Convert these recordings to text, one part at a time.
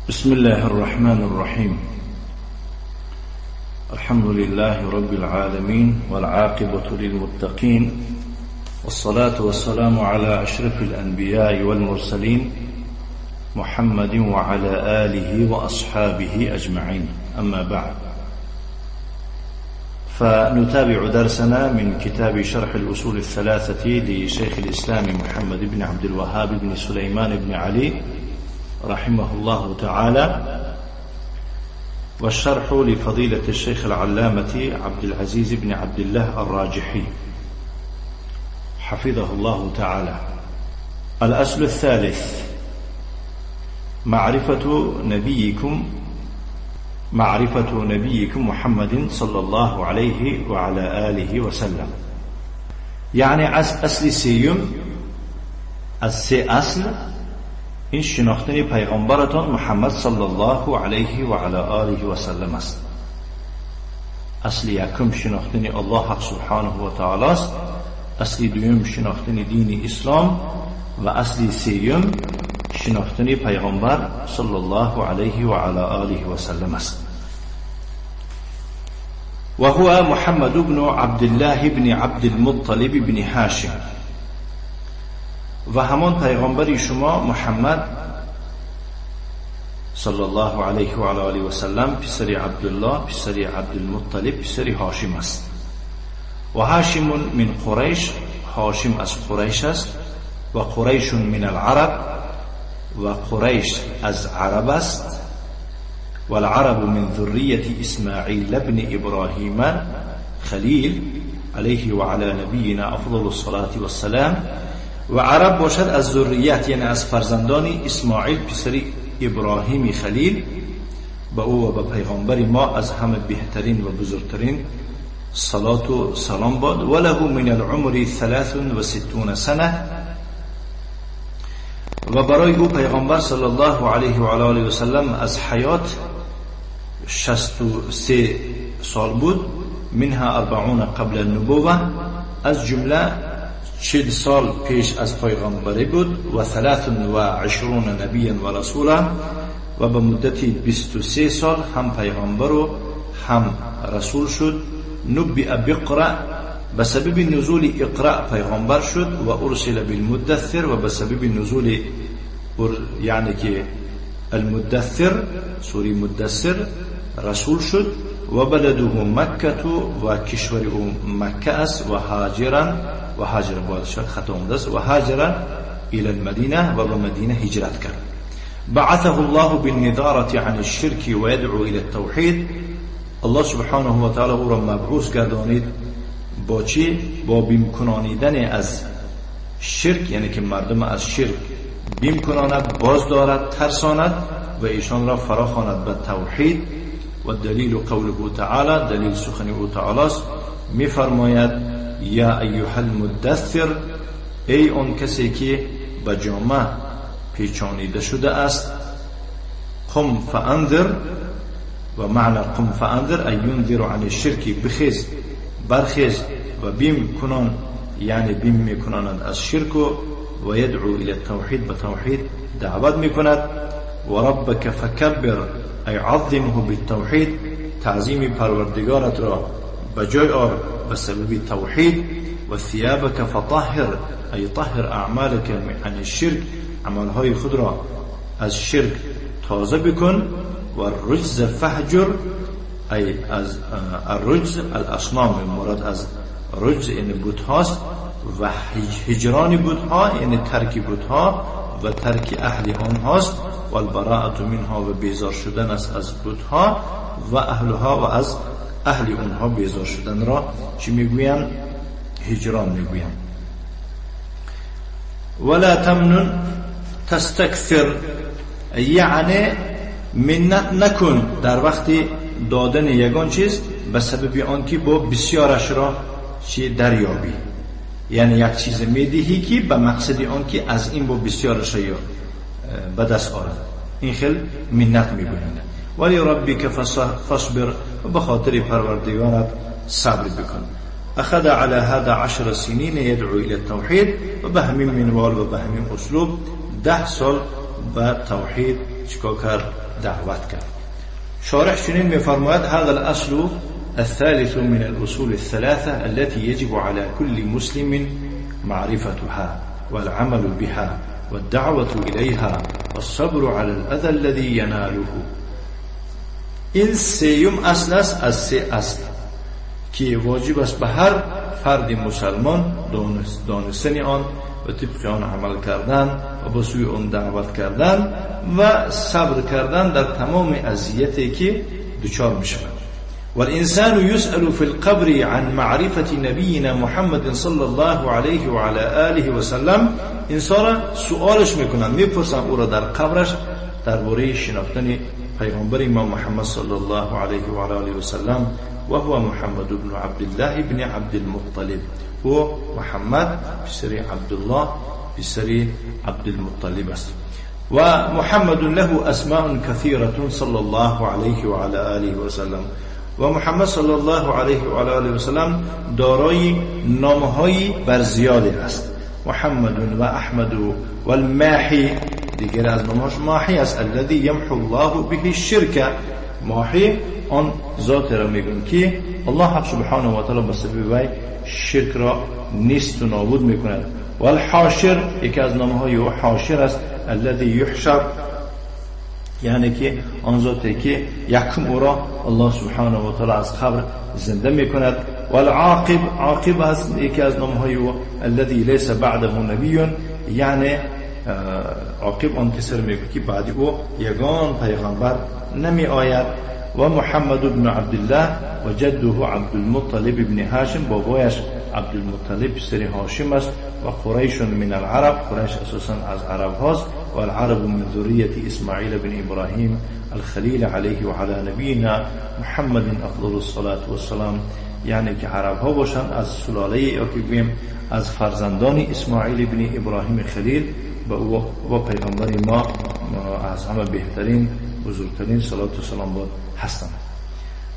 بسم الله الرحمن الرحيم. الحمد لله رب العالمين والعاقبة للمتقين، والصلاة والسلام على أشرف الأنبياء والمرسلين محمد وعلى آله وأصحابه أجمعين، أما بعد، فنتابع درسنا من كتاب شرح الأصول الثلاثة لشيخ الإسلام محمد بن عبد الوهاب بن سليمان بن علي رحمه الله تعالى، والشرح لفضيلة الشيخ العلامة عبد العزيز بن عبد الله الراجحي حفظه الله تعالى. الأصل الثالث: معرفة نبيكم محمد صلى الله عليه وعلى آله وسلم. يعني أصل سيوم أصل این شناختن پیغمبرتان محمد صلی الله علیه و علی آله و سلم است. اصل یکم شناختن الله حق سبحانه و تعالی است، اصل دوم شناختن دین اسلام، و اصل سوم شناختن پیغمبر صلی الله علیه و علی آله و سلم است. و هو محمد بن عبد الله بن عبد المطلب بن هاشم، و همان پیغمبر شما محمد صلی الله علیه و آله و سلم پسر عبدالله، پسر عبدالمطلب، پسر هاشم است. و هاشم من قریش، هاشم از قریش است، و قریش من العرب، و قریش از عرب است. و العرب من ذریة اسماعیل بن ابراهیم خلیل علیه و علی نبینا افضل الصلاة والسلام. و عرب باشد از ذریت، یعنی از فرزندان اسماعیل پسر ابراهیم خلیل، به او و به پیغمبر ما از همه بهترین و بزرگترین صلات و سلام باد. و له من العمر 63 سنه، و برای او پیغمبر صلی الله علیه و آله و سلم از حیات 63 سال بود. منها 40 قبل النبوه، از جمله 40 سال پیش از پیغمبری بود. و 23 نبیا و رسولا، و به مدتی 23 سال هم پیغمبر و هم رسول شد. نبئ بقرأ، به سبب نزول اقرأ پیغمبر شد. و ارسل بالمدثر، و به سبب نزول یعنی که المدثر سوره مدثر رسول شد. و بلده مکه، و کشور او مکه است. و هاجر بادشاه خطا است. و هاجر الى المدینه، و به مدینه هجرت کرد. بعثه الله بالنذاره عن الشرك و يدعو الى التوحید. الله سبحانه و تعالی او را مبعوث گردانید با چی؟ با بیم کنانیدن از شرک، یعنی که مردم از شرک بیم کناند، باز دارد، ترساند و ایشان را فراخواند به توحید. و دلیل قوله تعالی، دلیل سخن او تعالی است، می فرماید یا ایها المدثر، ای آن کسی که به جامه پیچانیده شده است. قم فانذر، و معنی قم فانذر ای ینذر عن الشرک، بخیز، برخیز و بیم کنان، یعنی بیم میکناند از شرک. و یدعو الى التوحید، به توحید دعوت میکند. و ربک فکبر ای عظمه بالتوحید، تعظیم پروردگارت را به جای آر به سبب توحید. و ثيابك فطهر ای طهر اعمالك عن الشرك، عملهای خود را از شرک تازه بکن. و الرجز فهجر ای از الرجز الاصنام، مراد از رجز این بت هاست. و هجران بت ها یعنی ترک بت ها و ترک اهل آن هاست. و البراءة منها، و بیزار شدن است از بت ها و اهلها، و از اهل اونها بیزار شدن را چی میگویم؟ هجران میگویم. ولا تمنن تستكثر، یعنی منت نکن در وقت دادن یگان چیز به سبب آنکه با بسیارش را چی دریابی، یعنی یک چیز میدهی که به مقصد آنکه از این با بسیارش را به دست آرد، این خیل منت میگویند. ولی ربک فاصبر، و به خاطر پروردگارت صبر بکن. اخذ على هذا 10 سنین يدعو الى التوحید، و به همین منوال و به همین اسلوب 10 سال و توحید چیکار کرد؟ دعوت کرد. شارح چنین می‌فرماید هذا الاصل الثالث من الأصول الثلاثة التي يجب على كل مسلم معرفتها والعمل بها والدعوة إليها والصبر على الأذى الذي يناله. این سیوم اصل است از سه اصل که واجب است به هر فرد مسلمان دانستن آن و طبق آن عمل کردن و به سوی آن دعوت کردن و صبر کردن در تمام اذیتی که دچار میشود. والإنسان يسأل في القبر عن معرفة نبينا محمد صلى الله عليه وعلى آله وسلم. انسان سؤالش میکنن، میپرسن او را در قبرش درباره شناختن پیغمبر ما محمد صلی الله علیه و آله و سلم و هو محمد بن عبد الله بن عبد المطلب. و محمد پسر عبدالله پسر عبد المطلب است. و محمد له اسماء كثيرة صلى الله عليه وعلى آله وسلم. و محمد صلی الله علیه و آله و سلم دارای نامهای برزیادی است. محمد و احمد و الماحی، دیگر از نامهاش ماحی است. الذي يمحو الله به الشرك. ماحی آن ذات را میگن که الله سبحانه و تعالی به سبب وی شرک را نیست و نابود میکند. و الحاشر، یکی از نامهای او حاشر است. الذي يحشر، یعنی که آن ذاتی که یکم او را الله سبحانه و تعالی از قبر زنده میکند. و العاقب، عاقب است یکی از نامهای او. الذي ليس بعده نبی، یعنی عاقب آن کسی میگه که بعد او یگان پیغمبر نمی آید. و محمد بن عبدالله و جده عبدالمطلب بن هاشم، بابایش عبدالمطلب پسر هاشم است. و قریش من العرب، قریش اساسا از عرب هاست. و العرب من ذریه اسماعیل بن ابراهیم الخلیل علیه و علی نبینا محمد افضل الصلاة والسلام، یعنی که عرب ها باشند از سلاله یا که بگیم از فرزندان اسماعیل بن ابراهیم خلیل و پیغمبر ما از همه بهترین بزرگترین صلوات و سلام باد هستند.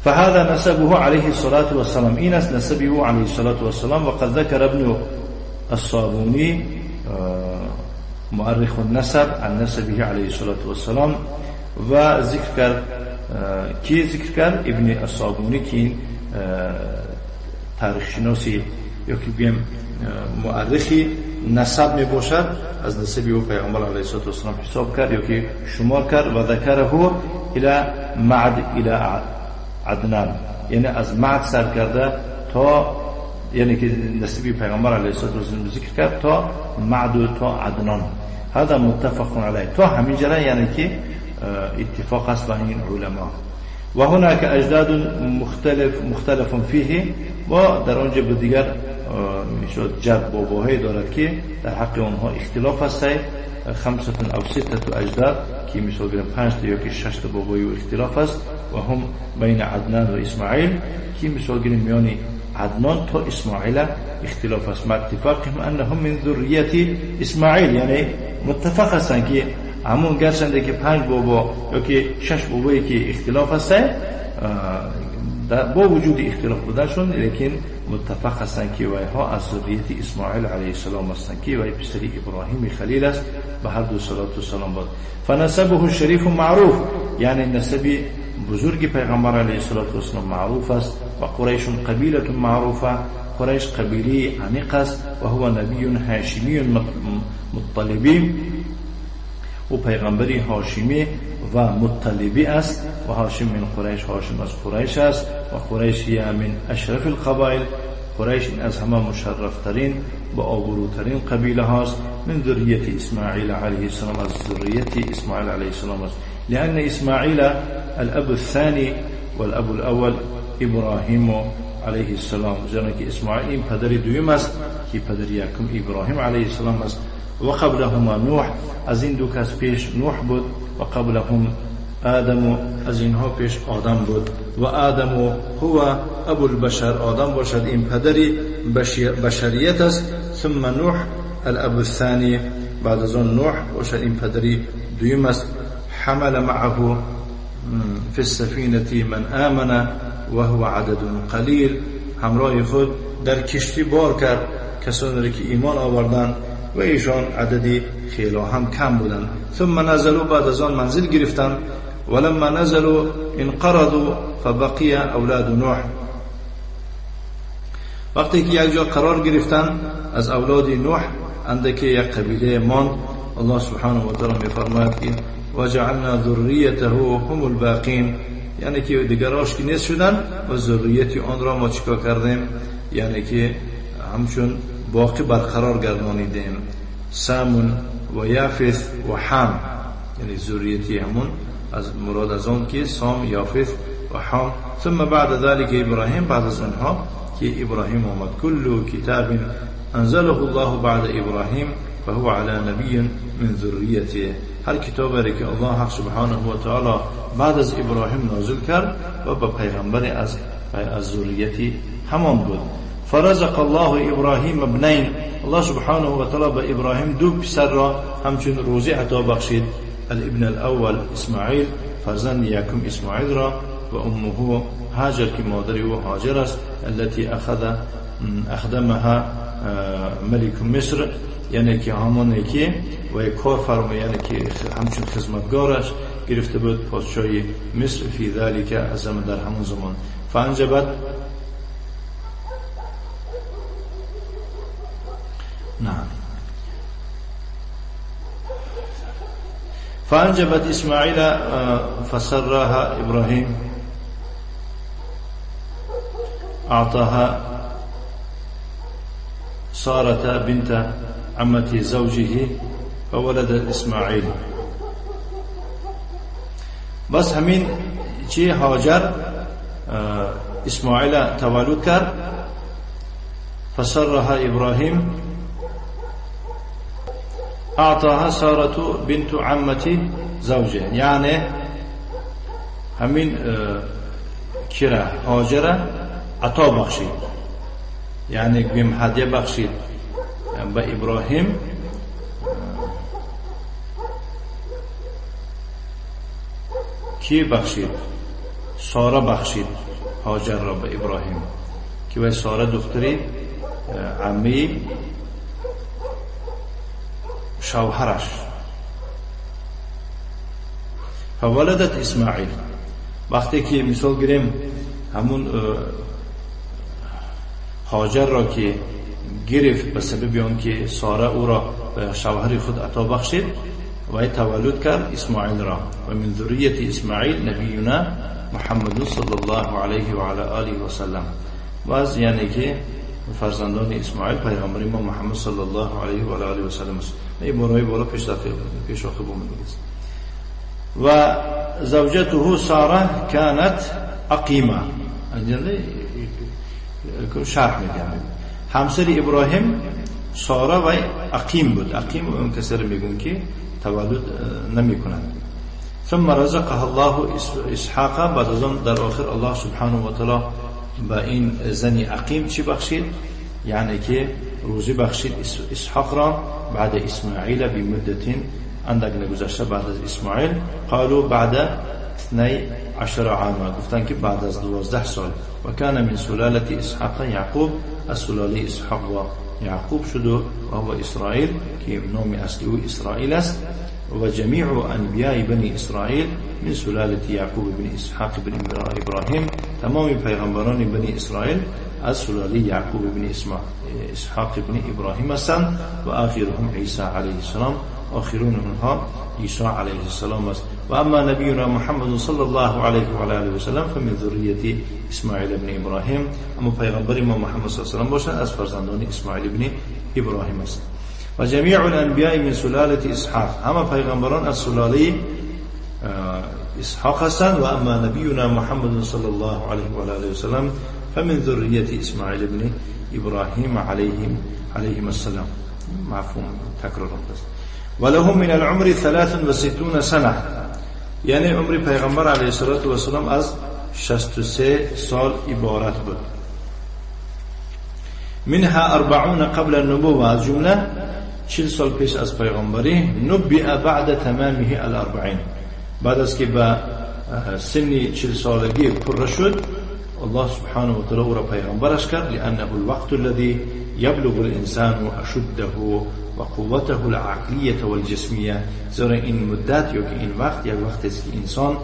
فهذا نسبه عليه الصلاة والسلام، این است نسبه علیه الصلاة والسلام. وقد ذكر ابن الصابوني مؤرخ النسب عن نسبه علیه الصلاة والسلام. و ذکر کرد کی ذکر کرد؟ ابن الصابونی که تاریخ شناسی یا که بگیم مؤرخی نسب می باشد، از نسب او پیغمبر علیه الصلاة والسلام حساب کرد یا که شمار کرد. و ذکره الى معد الى عدنان، یعنی از معد سر کرده تا، یعنی که نسب پیغمبر علیه الصلاة والسلام ذکر کرد تا معد و تا عدنان. هذا متفق علیه، تا همین جره، یعنی که اتفاق است بین علما. و هناك اجداد مختلف فيه، و در آنجا به دیگر میشد جد باباهایی دارد که در حق آنها اختلاف است. 5 او 6 اجداد که مثلا 5 یا که 6 بابایی و اختلاف است. و هم بین عدنان و اسماعیل که مثلا میان عدنان تا اسماعیل اختلاف است. مع اتفاقهم انهم من ذریه اسماعیل، یعنی متفق هستند که همون گرچنده که 5 بابا یا که 6 بابایی که اختلاف است، با وجود اختلاف بودنشون لیکن متفق هستند که ویها از ذریه اسماعیل علیه السلام هستند که وی پسر ابراهیم خلیل است، به هر دو صلوات و سلام باد. فنسبه الشریف معروف، یعنی نسب بزرگ پیغمبر علیه السلام معروف است. و قریش قبیله معروفه، قریش قبیله عنیق است. و هو نبی هاشمی مطلبی، و پیغمبری هاشمی و مطلبی است. و هاشم من قریش، هاشم از قریش است. و قریش من اشرف القبائل، قریش از همه مشرفترین و آبروترین قبیله هاست. من ذریه اسماعیل علیه السلام، از ذریه اسماعیل علیه السلام است. لأن اسماعیل الاب الثانی والاب الاول ابراهیم علیه السلام، زیرا که اسماعیل این پدر دوم است که پدر یکم ابراهیم علیه السلام است. و قبلهما نوح، از این دو کس پیش نوح بود. و قبلهم آدم، از اینها پیش آدم بود. و آدم هو ابو البشر، آدم باشد این پدری بشریت است. ثم نوح الاب الثانی، بعد از آن نوح باشد این پدری دوم است. حمل معه في السفينة من آمن وهو عدد قلیل، همراه خود در کشتی بار کرد کسانی که ایمان آوردند و ایشان عددی خیلی هم کم بودند. ثم نزلوا، بعد از آن منزل گرفتند. ولما نزلوا انقرضوا فبقي اولاد نوح، وقتی که یک جا قرار گرفتند از اولاد نوح اندکی یک قبیله ماند. الله سبحانه و تعالی میفرماید که وجعلنا ذریته هم الباقین، یعنی که دیگراش که نیست شدن و ذریت آن را ما چیکار کردیم، یعنی که همچون باقی برقرار گردانیدیم. سام و یافث و حام، یعنی ذریتی همون از مراد از آن که سام، یافث و حام. ثم بعد ذلك ابراهیم، بعد از آنها که ابراهیم آمد. کل کتاب انزله الله بعد ابراهیم فهو على نبی من ذریته، هر کتابی که الله حق سبحانه و تعالی بعد از ابراهیم نازل کرد و به پیغمبر از ذریتی همان بود. فرزق الله ابراهیم ابنین، الله سبحانه و تعالی به ابراهیم دو پسر را همچون روزی عطا بخشید. الابن الاول اسماعیل، فرزند یکم اسماعیل را، و امه هاجر که مادر او هاجر است. التي اخدمها ملك مصر، یعنی که همون که و کار فرما، یعنی که همچون خدمتگارش گرفته بود پادشاه مصر. فی ذلك، از در همون زمان. فانجبت، نعم، فانجبت اسماعیل فسرها ابراهیم، اعطاها صارت بنت عمة زوجه فولد اسماعیل. بس همین چی هاجر اسماعیل تولد کرد. فسرها ابراهیم اعطاها سارة بنت عمة زوجه، یعنی همین کرا هاجر عطا بخشید، یعنی بیم هدیه بخشید به ابراهیم. کی بخشید؟ ساره بخشید هاجر را به ابراهیم، که وی ساره دختری عمی شوهرش. فولدت اسماعیل، وقتی که مثال گیریم همون هاجر را که گرفت به سبب آن که ساره او را به شوهر خود عطا بخشید و تولد کرد اسماعیل را. و من ذریت اسماعیل نبینا محمد صلی الله علیه و علی آله و سلم، و از یعنی که فرزندان اسماعیل پیغمبر ما محمد صلی الله علیه و آله و سلم است. این برای بالا پیش آخه بومید. و زوجته ساره كانت عقیمه، شرح میگم همسر ابراهیم ساره و عقیم بود. عقیم اون کسر میگن که تولد نمیکنند. ثم رزقها الله اسحاق، بعد از آن در آخر الله سبحانه و تعالی با این زنی عقیم چی بخشید، یعنی که روزی بخشید اسحاق را بعد اسماعیل بمدت اندک نگذشته بعد از اسماعیل. قالوا بعد 12 عاما، گفتن که بعد از 12 سال. و کان من سلاله اسحاق یعقوب، از سلاله اسحاق و یعقوب شد و هو اسرائیل که نام اصلی او اسرائیل است. و جمیع انبیاء بنی اسرائیل من سلاله یعقوب بن اسحاق بن ابراهیم، تمام پیغمبران بنی اسرائیل از سلاله یعقوب بن اسحاق بن ابراهیم هستند. و آخرهم عیسی علیه السلام، آخرون اونها عیسی علیه السلام است. و اما نبینا محمد صلی الله علیه و آله و سلم فمن ذریه اسماعیل بن ابراهیم، اما پیغمبر ما محمد صلی الله علیه و سلم باشد از فرزندان اسماعیل بن ابراهیم است. و جمیع الانبیاء من سلاله اسحاق، همه پیغمبران از سلاله اسحاق هستند. و اما نبینا محمد صلی الله علیه و آله و سلم فمن ذریه اسماعیل بن ابراهیم علیهم السلام. مفهوم تکرار است. ولهم من العمر 63 سنه، یعنی عمر پیغمبر علیه الصلاة و السلام از 63 سال عبارت بود. منها 40 قبل النبوة، از جمله 40 سال پیش از پیغمبری. نبئ بعد تمامه الاربعین، بعد از که به سن 40 سالگی پر شد الله سبحانه وتعالى را پیغمبرش کرد لأنه الوقت الذي يبلغ الإنسان أشده وقوته العقلية والجسمية. زیرا این مدت یا که این وقت یک وقت است که انسان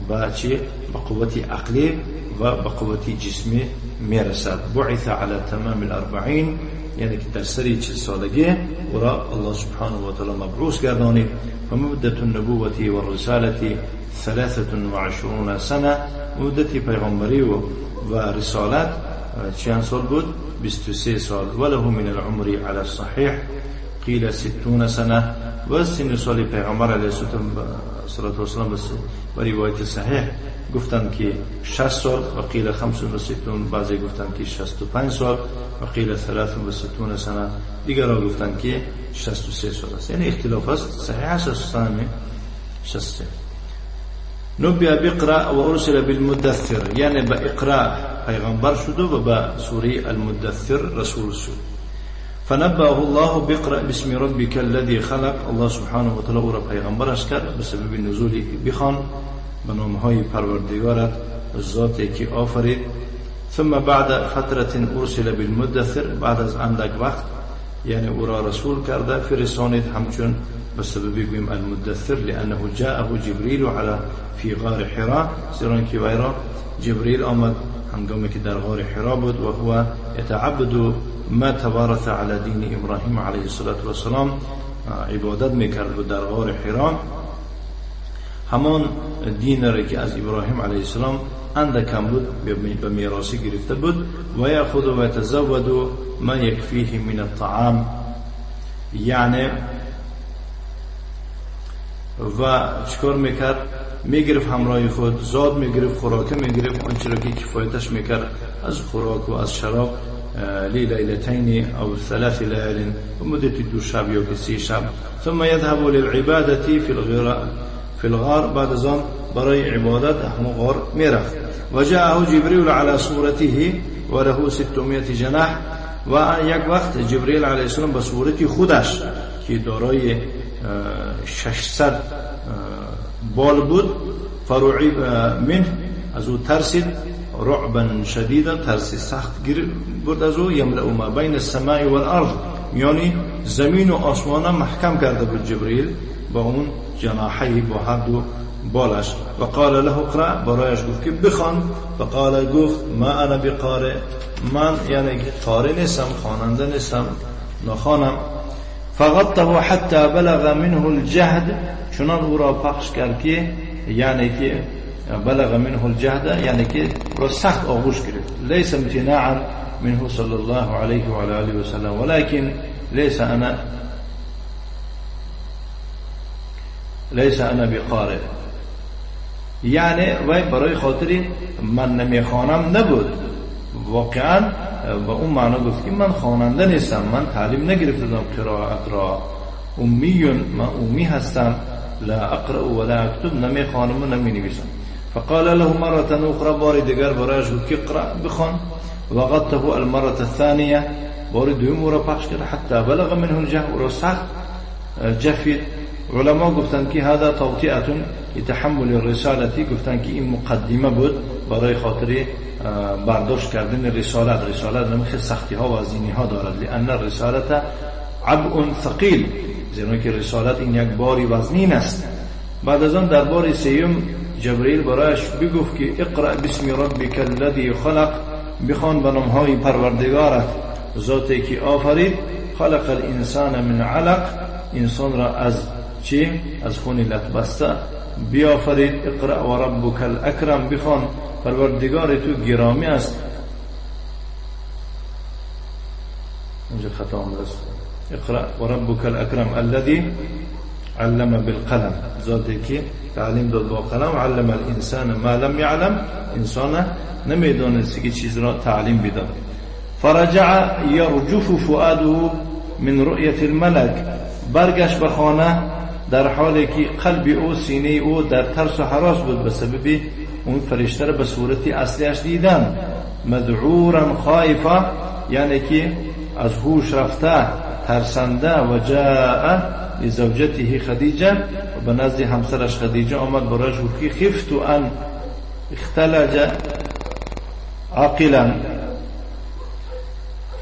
با چه با قوت عقلی و با قوت جسمی میرسد. بعث على تمام الأربعين، یعنی که در سری 40 سالگی او را الله سبحانه و تعالی مبعوث گردانید. فمدة النبوة والرسالة 23 سنه، مدت پیغمبری و رسالت چند سال بود؟ 23 سال. وله من العمر على الصحيح قيل 60 سنه، و سن سال پیغمبر علیه الصلاة والسلام با روایت صحیح گفتند که 60 سال و قیل 65، بعضی گفتند که 65 سال و قیل 63 سنه، دیگر را گفتند که 63 سال است. یعنی اختلاف است، صحیح است سنه 63. نبی بقرأ و ارسل بالمدثر، یعنی با اقرا پیغمبر شد و با سوره المدثر رسول شد. فنبأه الله بقرأ باسم ربك الذي خلق، الله سبحانه و تعالی او را پیغمبرش کرد به سبب نزولی بخوان به نامهای پروردگارت ذاتی که آفرید. ثم بعد فترة ارسل بالمدثر، بعد از اندک وقت یعنی او را رسول کرده فرستانید همچون به سبب گویم المدثر، لانه جاءه جبريل على في غار حراء، زیرا که وی را جبريل آمد هنگامی که در غار حرا بود و هو يتعبد ما توارث على دین ابراهیم علیه السلام، عبادت میکرد و در غار حرا همان دین را که از ابراهیم علیه السلام اندکم بود به میراثی گرفته بود. و یاخذ و یتزود ما یکفیه من الطعام، یعنی و چکار میکرد؟ میگرفت همراه خود زاد، میگرفت خوراک، میگرفت آنچه را که کفایتش میکرد از خوراک و از شراب. لیلتین او 3 لیال، و مدت 2 شب یا 3 شب. ثم يذهب للعبادة في الغار، بعد از آن برای عبادت همون غار میرفت. و جاءه جبريل على صورته و له 600 جناح، و یک وقت جبريل علیه السلام به صورت خودش که دارای 600 بال بود، فرعب منه، از او ترسید، رعبا شدیدا، ترس سخت بود از او. یملأ ما بین السماء والارض، یعنی زمین و آسمان محکم کرده بود جبريل با اون جناحی، با هر دو بالش. و قال له اقرأ، برایش گفت که بخوان. و قال گفت ما انا بقارئ، من یعنی قارئ نیستم، خواننده نیستم، نخوانم. فغطه حتى بلغ منه الجهد، چنان او را پخش کرد که یعنی که بلغ منه الجهد، یعنی که را سخت آغوش گرفت. ليس امتناعا منه صلى الله عليه وعلى آله وسلم ولكن ليس انا بقارئ، یعنی وی برای خاطری من نمیخوانم نبود، واقعا با اون معنا گفت که من خواننده نیستم، من تعلیم نگرفتم قرائت را، من امی هستم، لا اقرأ ولا اكتب، نمیخوانم و نمینویسم. فقال له مرة اخرى، بار دیگر برایش گفت که اقرأ، بخوان. وغطه المرة الثانية، بار دوم را پخش کرد، حتى بلغ منه الجهد، را سخت جفید. علما گفتند که هذا توطئة لتحمل الرسالة، گفتند که این مقدمه بود برای خاطر برداشت کردن رسالت نمیخه سختی ها و وزنی ها دارد، لأن الرسالة عبء ثقيل، زیرا که رسالت این یک باری وزنین است. بعد از آن در بار سیوم جبرئیل برایش بگفت که اقرأ باسم ربک الذی خلق، بخوان به نامهای پروردگارت ذاتی که آفرید. خلق الانسان من علق، انسان را از چی؟ از خون لطبسته بیافرید. اقرأ و ربک الاکرم، بخوان پروردگار تو گرامی است. اینجا خطا آمده است. اقرأ و ربک الاکرم الذی علم بالقلم، ذاتی که تعلیم داد با قلم. علم الانسان ما لم يعلم، انسان نمیدانست که چیز را تعلیم بداد. فرجع یرجف فؤاده من رؤیت الملک، برگشت به خانه در حالی که قلب او، سینه او در ترس و هراس بود به سبب اون فرشته را به صورت اصلیش دیدن. مذعورا خائفا، یعنی که از هوش رفته، ترسنده. و جاء لزوجته خدیجه، و به نزد همسرش خدیجه آمد برایش گفت که خفت ان اختلج عاقلا.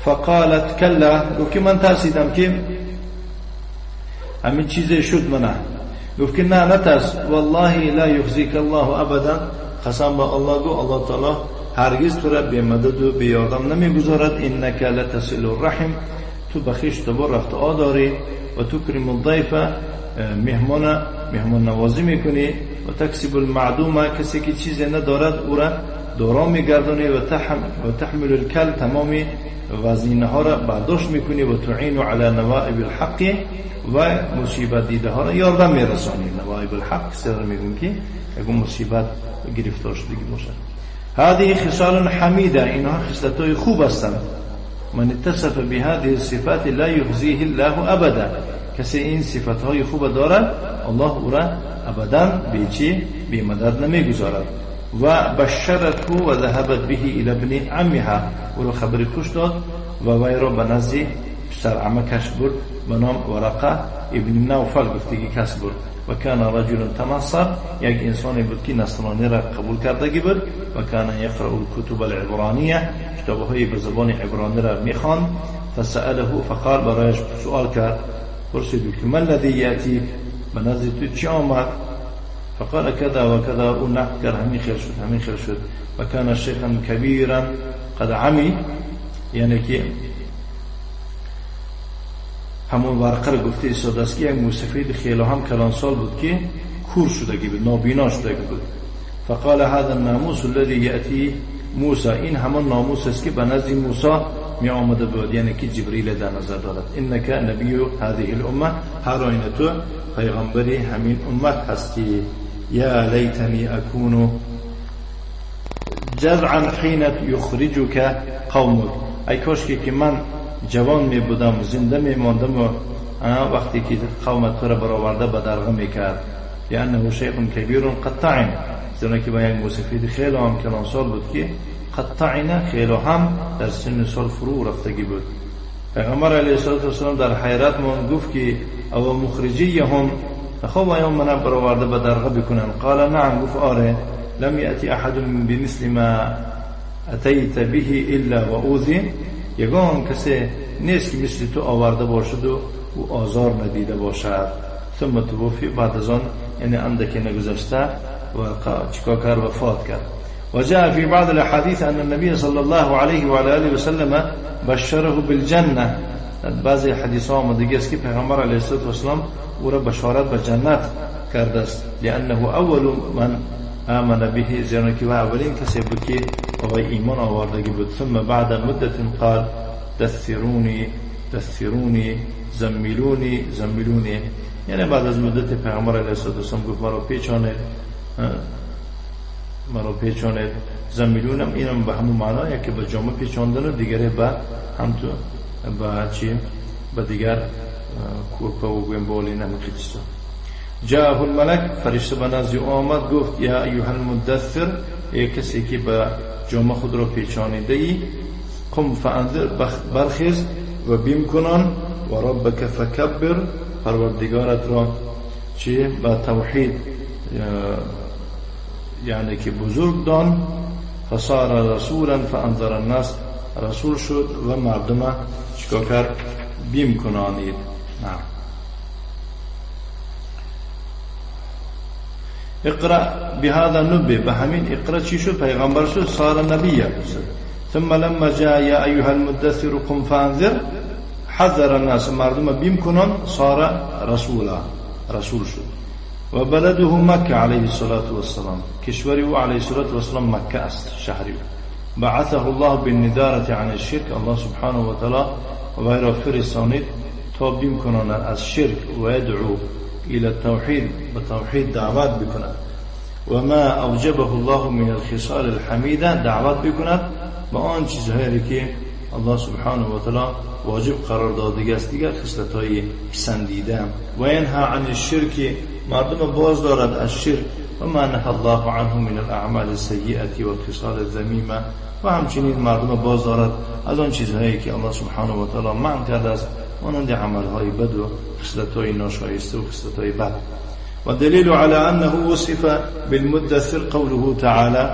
فقالت كلا، گفت که من ترسیدم که همین چیزی شد منه. گفت که نه نترس، والله لا یخزیک الله ابدا، قسم با الله گو الله تعالی هرگز تو را به مدد و به یاردم نمیگذارد. انک لتصل الرحم، تو بخیش تو رفت آداری و تکرم الضیف، مهمان نوازی میکنی و تکسب المعدومه، کسی که چیزی ندارد او را دارا میگردونی و تحمل الکل، تمامی وزینه ها را برداشت میکنی و تعین علی نوائب الحق، و مصیبت دیده ها را یاردم میرسانی. نوائب الحق سر میگن که اگه مصیبت گرفتار شدگی باشد. هذه خصال حمیده، اینها خصلت‌های خوب هستند. من اتصف بهذه الصفات لا يخزيه الله ابدا، کسی این صفت‌های خوب دارد الله او را ابدا به مدد نمیگذارد. و بشرته و ذهبت به الى ابن عمها، او را خبر خوش داد و وی را به نزد پسر عمکش برد به نام ورقه ابن نوفل، گفتگی کس برد. و کان رجل تنصر، یک انسانی بود که نصرانی را قبول کردگی بود. و کان یقرأ الکتب العبرانیه، کتاب‌های به زبان عبرانی را می‌خواند. فسأله، فقال، برایش سوال کرد، پرسید که ما الذی یأتیک، به نزد تو چی آمد؟ فقال كذا وكذا، او نقل کرد همین خیر شد. و کان شیخا کبیرا قد عمی، یعنی که همون ورقه را گفته ایستاده است که یک موسفید خیلی هم کلانسال بود که کور شدگی بود، نابینا شدگی بود. فقال هذا الناموس الذي يأتي موسى، این همان ناموس است که به نزد موسی می آمده بود، یعنی که جبریل در نظر دارد. انک نبی هذه الامه، هر آینه تو پیغمبری همین امت هستی. یا لیتنی اکون جذعا حین یخرجک قومک، ای کاش که من جوان می بودم، زنده می ماندم و وقتی که قومت تو را برآورده به درغه می کرد. لانه شیخ کبیر قطع، زیرا که با یک موسفید خیلی هم کلانسال بود که قطعینه، خیلی هم در سن سال فرو رفتگی بود. پیغمبر علیه السلام در حیرت من گفت که او مخرجی هم، خب ایام من برآورده به درغه بکنن؟ قال نعم، گفت آره. لم یأتی احد بمثل ما اتیت به الا و اوذی، یگان کسی نیست که مثل تو آورده باشد و او آزار ندیده باشد. ثم توفی، بعد از آن یعنی اندکی نگذشته و چیکار کرد؟ وفات کرد. و جاء فی بعض الاحادیث ان النبی صلی الله علیه و آله و سلم بشره بالجنه، بعضی حدیث ها آمدگی است که پیغمبر علیه السلام او را بشارت به جنت کرده است. لانه اول من آمن به، زیرا که اولین کسی بود که او ایمان آوردگی بود. ثم بعد مدت قال دثرونی دثرونی زملونی زملونی، یعنی بعد از مدت پیغمبر علیه السلام گفت مرا پیچانید. زملونم اینم به همون معنی که به جامه پیچاندن و دیگره به هم تو به چی به دیگر کوپا و گوینبالی نمیخیدستا. جاءه الملک، فرشته به نزد آمد، گفت یا ایها المدثر، ای کسی که به جامه خود را پیچانیده ای، قم فانذر، برخیز و بیم کنان، و ربک فکبر، پروردگارت را چی به توحید یعنی که بزرگ دان. فصار رسولا فانذر الناس، رسول شد و مردم چیکار کرد؟ بیم کنانید. نعم. اقرأ بهذا النبي، به همین اقرأ چی شد؟ پیغمبر شد، صار نبی. ثم لما جاء یا ایها المدثر قم فانذر حذر الناس، مردم بیم کنان، صار رسولا، رسول شد. و بلده مکه علیه الصلاة والسلام، کشوری او علیه الصلاة والسلام مکه است، شهری. بعثه الله بالندارة عن الشرك، الله سبحانه و تعالی وی را فرستانید تا بیم کنان از شرک و یدعو الى التوحید، به توحید دعوت بکند. و ما اوجبه الله من الخصال الحمیده، دعوت بکند به آن چیزهایی که الله سبحانه و تعالی واجب قرار داده است، دیگر خصلت‌های پسندیده. و ینها عن الشرک، مردم باز دارد از شرک. و ما نهى الله عنه من الاعمال السیئه و الخصال الذمیمه، و همچنین مردم باز دارد از آن چیزهایی که الله سبحانه و تعالی منع کرده است، مانند عمل‌های بد و خصلت‌های ناشایسته و خصلت‌های بد. و دلیل على انه وصف بالمدثر قوله تعالی،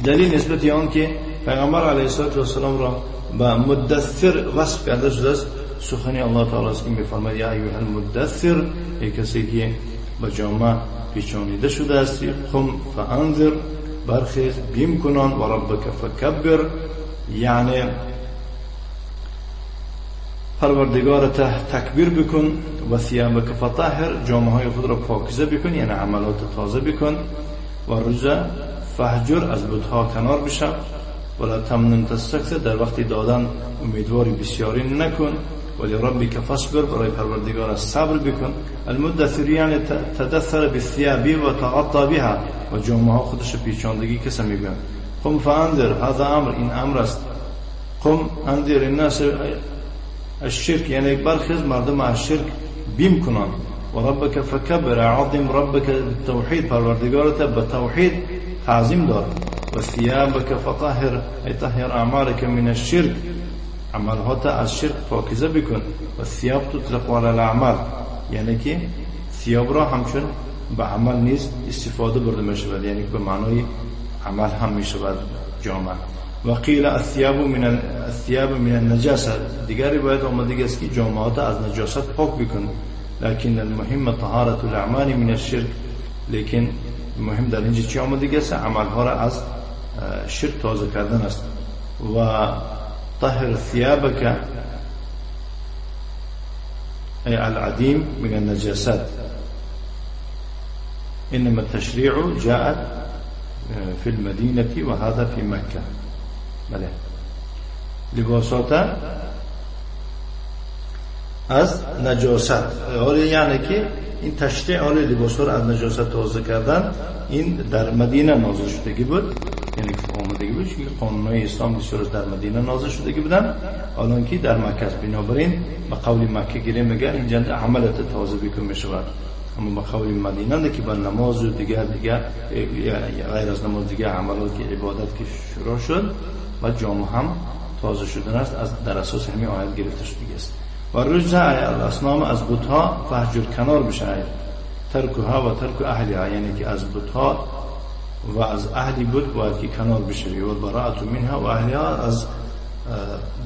دلیل نسبت آن که پیغمبر علیه السلام را با مدثر وصف کرده شده است. سخنی الله تعالی است که می‌فرماید یا ایها المدثر، ای کسی که با جامه پیچانیده شده استی، قم فانذر، برخیز بیم کنان، و ربک فکبر، یعنی پروردگارت تکبیر بکن، و ثیابک فطهر، جامه های خود را پاکیزه بکن، یعنی عملات تازه بکن، و رجا فهجر، از بت‌ها کنار بشو، ولا تمنن تستکثر، در وقت دادن امیدواری بسیاری نکن، ولی ربک فاصبر، برای پروردگار صبر بکن. المدثر یعنی تدثر بالثياب و تغطى بها، و جامه ها خودش پیچاندگی کسا میگن. قم فانذر، هذا امر، این امر است. قم انذر الناس الشرك، یعنی برخیز مردم از شرک بیم کنن. و ربک فکبر، عظم ربک بالتوحید، پروردگارت به توحید تعظیم دار. و ثیابک فطهر، ای طهر اعمالک من الشرك، عملهات از شرک پاکیزه بکن. و ثیاب تطلق علی الاعمال، یعنی که ثیاب را همچون به عمل نیز استفاده برده می شود، یعنی به معنای عمل هم می شود جامعه. و قیل الثیاب من النجاسه، دیگر روایت آمده است که جامعات از نجاست پاک بکن. لكن المهم طهارة الاعمال من الشرك، لیکن مهم در اینجا چی آمده است؟ عملها را از شرک تازه کردن است. و طهر ثيابك أي العديم من النجاسات. إنما التشريع جاءت في المدينة وهذا في مكة. بله. لباسات از نجاست، یعنی که این تشریع حال لباسا را از نجاست تازه کردن، این در مدینه نازل شدگی بود، یعنی آمدگی بود، چون قانونهای اسلام بسیار در مدینه نازل شدگی بودن، الان که در مکه است. بنابراین به قول مکه گیره میگن اینجا عملت تازه بکن میشود، اما به قول مدینه نه که با نماز و دیگر غیر از نماز دیگر عملات که عبادت که شروع شد و جامعه هم تازه شدن است، از در اساس همین آیت گرفته شده است. و رجع الاصنام، از بت‌ها فهجر، کنار بشه، ترکها و ترک اهلها، یعنی که از بت‌ها و از اهلی بت باید که کنار بشه. و براءت منها و اهلها، از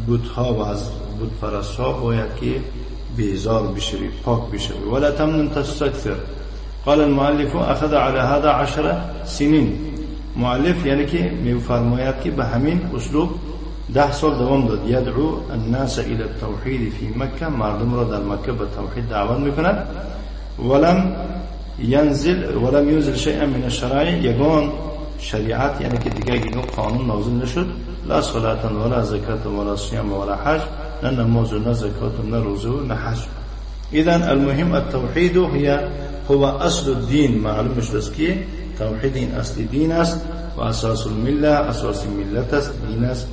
بت‌ها و از بت پرست‌ها باید که بیزار بشه، پاک بشه. ولا تمنن تستكثر. قال المؤلف اخذ على هذا 10 سنين. مؤلف یعنی که میفرماید که به همین اسلوب 10 سال دوام داد. یدعو الناس الى التوحید فی مکه، مردم را در مکه به توحید دعوت میکند. ولم ينزل شيئا من الشرائع، یگان شریعت یعنی که دیگه اینو قانون نازل نشد. لا صلاة ولا زکات ولا صيام ولا حج، نه نماز و نه زکات و نه روزه و نه حج. اذن المهم التوحید هو اصل الدین. معلوم شد که توحید این اصل دین است و اساس المله، اساس ملت است، دین است.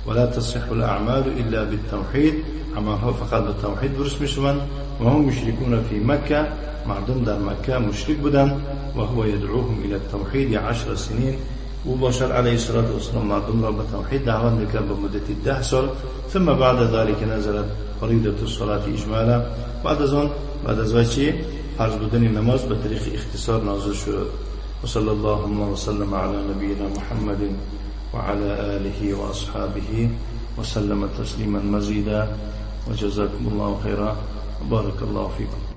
ولا تصح الاعمال الا بالتوحید، عملها فقط به توحید درست میشوند. و هم مشرکون فی مکه، مردم در مکه مشرک بودند. و هو يدعوهم الى التوحید 10 سنین. او بشر علیه السلام مردم را به توحید دعوت میکرد به مدت 10 سال. ثم بعد ذلك نزلت فریضه الصلاه اجمالا، بعد از وچی فرض بودن نماز به طریق اختصار نازل شد. و صلی الله وسلم علی نبینا محمد وعلى آله وأصحابه وسلم تسليما مزيدا، وجزاكم الله خيرا، وبارك الله فيكم.